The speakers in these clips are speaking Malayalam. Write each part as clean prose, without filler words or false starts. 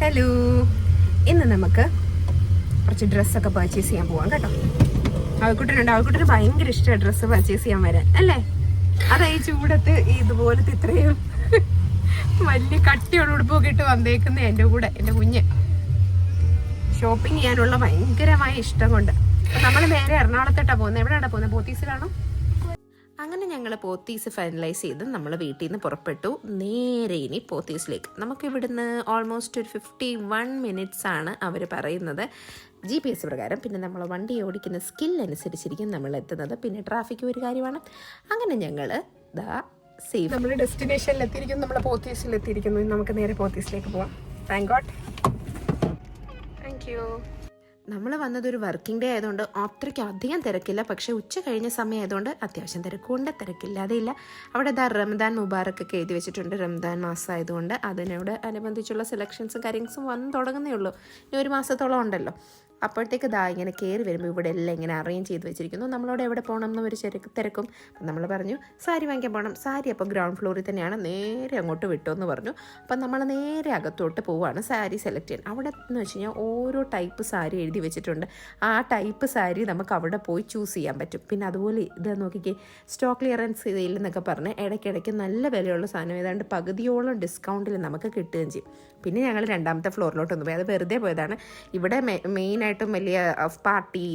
ഹലോ, ഇന്ന് നമുക്ക് കുറച്ച് ഡ്രസ്സൊക്കെ പർച്ചേസ് ചെയ്യാൻ പോവാം കേട്ടോ. അവൾക്കുട്ടന് ഭയങ്കര ഇഷ്ടമാണ് ഡ്രസ്സ് പർച്ചേസ് ചെയ്യാൻ വരാൻ അല്ലേ. അതാ ഈ ചൂടത്ത് ഇതുപോലത്തെ ഇത്രയും വലിയ കട്ടിയുള്ള ഉടുപ്പൊക്കെ ഇട്ട് വന്നേക്കുന്ന എൻ്റെ കുഞ്ഞ് ഷോപ്പിംഗ് ചെയ്യാനുള്ള ഭയങ്കരമായ ഇഷ്ടം കൊണ്ട്. നമ്മൾ നേരെ എറണാകുളത്തോട്ടാണ് പോകുന്നത്. എവിടെയാണ് പോകുന്നത്? പോത്തീസിലാണോ? അങ്ങനെ ഞങ്ങൾ പോത്തീസ് ഫൈനലൈസ് ചെയ്ത് നമ്മൾ വീട്ടിൽ നിന്ന് പുറപ്പെട്ടു. നേരെ ഇനി പോത്തീസിലേക്ക്. നമുക്കിവിടുന്ന് ഓൾമോസ്റ്റ് ഒരു 51 minutes ആണ് അവർ പറയുന്നത് GPS പ്രകാരം. പിന്നെ നമ്മൾ വണ്ടി ഓടിക്കുന്ന സ്കിൽ അനുസരിച്ചിരിക്കും നമ്മൾ എത്തുന്നത്. പിന്നെ ട്രാഫിക് ഒരു കാര്യമാണ്. അങ്ങനെ ഞങ്ങൾ സേഫ് നമ്മൾ ഡെസ്റ്റിനേഷനിൽ എത്തിയിരിക്കുന്നു. നമ്മൾ പോത്തീസിൽ എത്തിയിരിക്കുന്നു. നമുക്ക് നേരെ പോത്തീസിലേക്ക് പോവാം. Thank God. Thank you. നമ്മൾ വന്നതൊരു വർക്കിംഗ് ഡേ ആയതുകൊണ്ട് അത്രയ്ക്ക് അധികം തിരക്കില്ല. പക്ഷേ ഉച്ച കഴിഞ്ഞ സമയം ആയതുകൊണ്ട് അത്യാവശ്യം തിരക്കുകൊണ്ട് തിരക്കില്ലാതെയില്ല. അവിടെ റംദാൻ മുബാറക്ക് ഒക്കെ എഴുതി വെച്ചിട്ടുണ്ട്. റംദാൻ മാസം ആയതുകൊണ്ട് അതിനോട് അനുബന്ധിച്ചുള്ള സെലക്ഷൻസും കാര്യങ്ങളും വന്ന് തുടങ്ങുന്നേ ഉള്ളൂ. ഇനി ഒരു മാസത്തോളം ഉണ്ടല്ലോ. അപ്പോഴത്തേക്ക് ഇങ്ങനെ കയറി വരുമ്പോൾ ഇവിടെ എല്ലാം ഇങ്ങനെ അറേഞ്ച് ചെയ്ത് വെച്ചിരിക്കുന്നു. നമ്മളോട് എവിടെ പോകണം എന്നൊരു തിരക്കും. അപ്പം നമ്മൾ പറഞ്ഞു സാരി വാങ്ങിക്കാൻ പോകണം. സാരി അപ്പോൾ ഗ്രൗണ്ട് ഫ്ലോറിൽ തന്നെയാണ്, നേരെ അങ്ങോട്ട് വിട്ടു എന്ന് പറഞ്ഞു. അപ്പം നമ്മൾ നേരെ അകത്തോട്ട് പോവുകയാണ് സാരി സെലക്ട് ചെയ്യാൻ. അവിടെ എന്ന് വെച്ച് കഴിഞ്ഞാൽ ഓരോ ടൈപ്പ് സാരി എഴുതി വെച്ചിട്ടുണ്ട്. ആ ടൈപ്പ് സാരി നമുക്ക് അവിടെ പോയി ചൂസ് ചെയ്യാൻ പറ്റും. പിന്നെ അതുപോലെ ഇത് നോക്കിക്കേ, സ്റ്റോക്ക് ക്ലിയറൻസ് സെയിൽ എന്നൊക്കെ പറഞ്ഞ് ഇടയ്ക്കിടയ്ക്ക് നല്ല വിലയുള്ള സാധനം ഏതാണ്ട് പകുതിയോളം ഡിസ്കൗണ്ടിൽ നമുക്ക് കിട്ടുകയും ചെയ്യും. പിന്നെ ഞങ്ങൾ രണ്ടാമത്തെ ഫ്ലോറിലോട്ടൊന്ന് പോയി. അത് വെറുതെ പോയതാണ്. ഇവിടെ മെയിനായിട്ടും വലിയ പാർട്ടി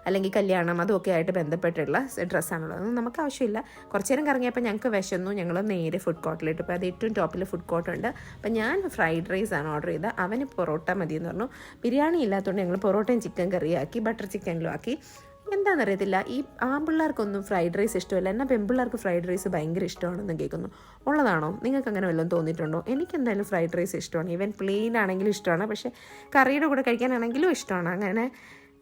അല്ലെങ്കിൽ കല്യാണം അതൊക്കെ ആയിട്ട് ബന്ധപ്പെട്ടുള്ള ഡ്രസ്സാണുള്ളത്. അതൊന്നും നമുക്ക് ആവശ്യമില്ല. കുറച്ച് നേരം കറങ്ങിയപ്പോൾ ഞങ്ങൾക്ക് വിശന്നു. ഞങ്ങൾ നേരെ ഫുഡ് കോർട്ടിലിട്ട് പോയി. അത് ഏറ്റവും ടോപ്പിൽ ഫുഡ് കോർട്ടുണ്ട്. അപ്പം ഞാൻ ഫ്രൈഡ് റൈസാണ് ഓർഡർ ചെയ്തത്. അവന് പൊറോട്ട മതിയെന്ന് പറഞ്ഞു. ബിരിയാണി ഇല്ലാത്തതുകൊണ്ട് ഞങ്ങൾ പൊറോട്ടയും ചിക്കൻ കറിയാക്കി, ബട്ടർ ചിക്കനിലും ആക്കി. എന്താണെന്നറിയത്തില്ല, ഈ ആൺപിള്ളേർക്കൊന്നും ഫ്രൈഡ് റൈസ് ഇഷ്ടമല്ല. എന്നാൽ പെൺപിള്ളേർക്ക് ഫ്രൈഡ് റൈസ് ഭയങ്കര ഇഷ്ടമാണെന്ന് കേൾക്കുന്നു. ഉള്ളതാണോ? നിങ്ങൾക്ക് അങ്ങനെ വല്ലതും തോന്നിയിട്ടുണ്ടോ? എനിക്ക് എന്തായാലും ഫ്രൈഡ് റൈസ് ഇഷ്ടമാണ്. ഈവൻ പ്ലെയിൻ ആണെങ്കിലും ഇഷ്ടമാണ്. പക്ഷേ കറിയുടെ കൂടെ കഴിക്കാനാണെങ്കിലും ഇഷ്ടമാണ്. അങ്ങനെ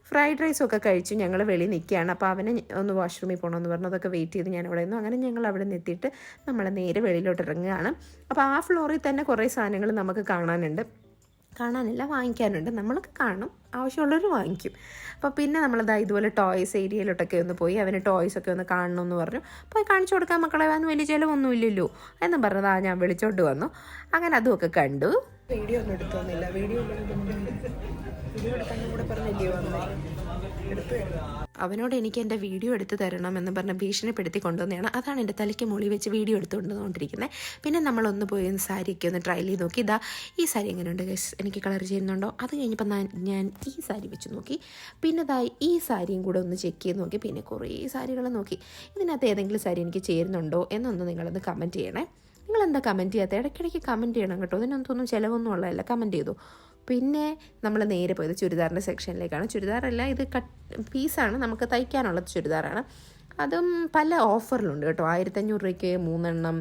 ഫ്രൈഡ് റൈസൊക്കെ കഴിച്ചു. ഞങ്ങൾ വെളിയിൽ നിൽക്കുകയാണ്. അപ്പോൾ അവനെ ഒന്ന് വാഷ്റൂമിൽ പോകണമെന്ന് പറഞ്ഞു. അതൊക്കെ വെയിറ്റ് ചെയ്ത് ഞാൻ അവിടെ നിന്നു. അങ്ങനെ ഞങ്ങൾ അവിടെ നിന്നെത്തിയിട്ട് നമ്മൾ നേരെ വെളിയിലോട്ട് ഇറങ്ങുകയാണ്. അപ്പോൾ ആ ഫ്ലോറിൽ തന്നെ കുറേ സാധനങ്ങൾ നമുക്ക് കാണാനില്ല, വാങ്ങിക്കാനുണ്ട്. നമ്മളൊക്കെ കാണും, ആവശ്യമുള്ളവർ വാങ്ങിക്കും. അപ്പോൾ പിന്നെ നമ്മളിതാ ഇതുപോലെ ടോയ്സ് ഏരിയയിലോട്ടൊക്കെ ഒന്ന് പോയി. അവന് ടോയ്സൊക്കെ ഒന്ന് കാണണമെന്ന് പറഞ്ഞു. പോയി കാണിച്ചു കൊടുക്കാൻ മക്കളെ, അതൊന്നും വലിയ ചിലവൊന്നും ഇല്ലല്ലോ എന്നും പറഞ്ഞതാ ഞാൻ വിളിച്ചോണ്ട് വന്നു. അങ്ങനെ അതുമൊക്കെ കണ്ടു. വീഡിയോ ഒന്നും എടുത്തോന്നില്ല. വീഡിയോ എടുക്കാനും കൂടെ പറഞ്ഞില്ലയോ എടുത്ത്. അവനോട് എനിക്ക് എൻ്റെ വീഡിയോ എടുത്ത് തരണം എന്ന് പറഞ്ഞ് ഭീഷണിപ്പെടുത്തി കൊണ്ടുവന്നതാണ്. അതാണ് എൻ്റെ തലയ്ക്ക് മുകളിൽ വെച്ച് വീഡിയോ എടുത്തുകൊണ്ടുവന്നിരിക്കുന്നത്. പിന്നെ നമ്മളൊന്ന് പോയി സാരിയൊക്കെ ഒന്ന് ട്രയൽ ചെയ്ത് നോക്കി. ഈ സാരി എങ്ങനെയുണ്ട് ഗൈസ്, എനിക്ക് കളർ ചെയ്യുന്നുണ്ടോ? അത് കഴിഞ്ഞപ്പോൾ ഞാൻ ഈ സാരി വെച്ച് നോക്കി. പിന്നെ ഈ സാരിയും കൂടെ ഒന്ന് ചെക്ക് ചെയ്ത് നോക്കി. പിന്നെ കുറേ സാരികൾ നോക്കി. ഇതിനകത്ത് ഏതെങ്കിലും സാരി എനിക്ക് ചേരുന്നുണ്ടോ എന്നൊന്ന് നിങ്ങളൊന്ന് കമൻറ്റ് ചെയ്യണേ. നിങ്ങളെന്താ കമൻറ്റ് ചെയ്യാത്ത? ഇടയ്ക്കിടയ്ക്ക് കമൻറ്റ് ചെയ്യണം കേട്ടോ. ഇതിനൊന്നും ചിലവൊന്നും ഉള്ളതല്ല. കമൻറ്റ് ചെയ്തു. പിന്നെ നമ്മൾ നേരെ പോയത് ചുരിദാറിൻ്റെ സെക്ഷനിലേക്കാണ്. ചുരിദാറല്ല, ഇത് പീസാണ്, നമുക്ക് തയ്ക്കാനുള്ള ചുരിദാറാണ്. അതും പല ഓഫറിലുണ്ട് കേട്ടോ. 1500 രൂപയ്ക്ക് 3 എണ്ണം,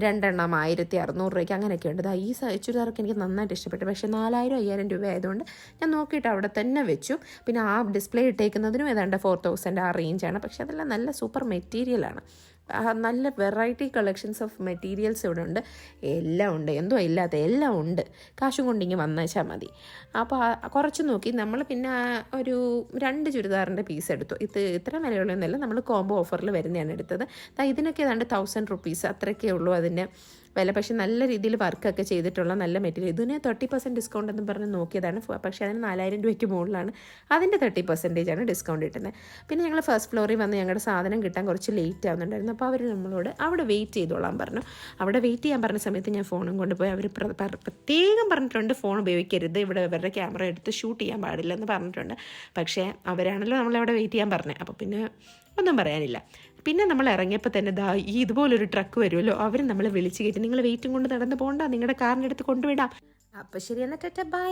2 എണ്ണം 1600 രൂപയ്ക്ക് അങ്ങനെയൊക്കെ ഉണ്ട്. ഈ ചുരിദാറൊക്കെ എനിക്ക് നന്നായിട്ട് ഇഷ്ടപ്പെട്ടു. പക്ഷേ 4000-5000 രൂപ ആയതുകൊണ്ട് ഞാൻ നോക്കിയിട്ട് അവിടെ തന്നെ വെച്ചു. പിന്നെ ആ ഡിസ്പ്ലേ ഇട്ടേക്കുന്നതിനും ഏതാണ്ട് 4000 ആ റേഞ്ചാണ്. പക്ഷേ അതെല്ലാം നല്ല സൂപ്പർ മെറ്റീരിയലാണ്. നല്ല വെറൈറ്റി കളക്ഷൻസ് ഓഫ് മെറ്റീരിയൽസ് ഇവിടെ ഉണ്ട്. എല്ലാം ഉണ്ട്, എന്തോ ഇല്ലാത്ത എല്ലാം ഉണ്ട്. കാശും കൊണ്ടിങ്ങി വന്നേച്ചാൽ മതി. അപ്പോൾ കുറച്ച് നോക്കി നമ്മൾ. പിന്നെ ഒരു 2 ചുരിദാറിൻ്റെ പീസ് എടുത്തു. ഇത്ര വിലയുള്ളതൊന്നുമല്ല, നമ്മൾ കോംബോ ഓഫറിൽ വരുന്നതാണ് എടുത്തത്. ഇതിനൊക്കെ ഏതാണ്ട് 1000 rupees അത്രയൊക്കെ ഉള്ളൂ അതിൻ്റെ വില. പക്ഷേ നല്ല രീതിയിൽ വർക്കൊക്കെ ചെയ്തിട്ടുള്ള നല്ല മെറ്റീരിയൽ. ഇതിന് 30% ഡിസ്കൗണ്ട് എന്ന് പറഞ്ഞ് നോക്കിയതാണ്. പക്ഷേ അതിന് 4000 രൂപയ്ക്ക് മുകളിലാണ്. അതിൻ്റെ 30% ഡിസ്കൗണ്ട് കിട്ടുന്നത്. പിന്നെ ഞങ്ങൾ ഫസ്റ്റ് ഫ്ലോറിൽ വന്ന് ഞങ്ങളുടെ സാധനം കിട്ടാൻ കുറച്ച് ലേറ്റ് ആവുന്നുണ്ടായിരുന്നു. അപ്പോൾ അവർ നമ്മളോട് അവിടെ വെയിറ്റ് ചെയ്തോളാൻ പറഞ്ഞു. അവിടെ വെയിറ്റ് ചെയ്യാൻ പറഞ്ഞ സമയത്ത് ഞാൻ ഫോണും കൊണ്ടുപോയി. അവർ പ്രത്യേകം പറഞ്ഞിട്ടുണ്ട് ഫോൺ ഉപയോഗിക്കരുത്, ഇവിടെ ഇവരുടെ ക്യാമറ എടുത്ത് ഷൂട്ട് ചെയ്യാൻ പാടില്ല എന്ന് പറഞ്ഞിട്ടുണ്ട്. പക്ഷേ അവരാണല്ലോ നമ്മളവിടെ വെയിറ്റ് ചെയ്യാൻ പറഞ്ഞത്. അപ്പോൾ പിന്നെ ഒന്നും പറയാനില്ല. പിന്നെ നമ്മൾ ഇറങ്ങിയപ്പോൾ തന്നെ ഇതുപോലൊരു ട്രക്ക് വരുമല്ലോ, അവർ നമ്മളെ വിളിച്ച് കയറ്റി നിങ്ങൾ വെയിറ്റും കൊണ്ട് നടന്ന് പോകണ്ട, നിങ്ങളുടെ കാറിൻ്റെ അടുത്ത് കൊണ്ടുവിടാം. അപ്പോൾ ശരി, എന്നാൽ ടാറ്റാ ബൈ.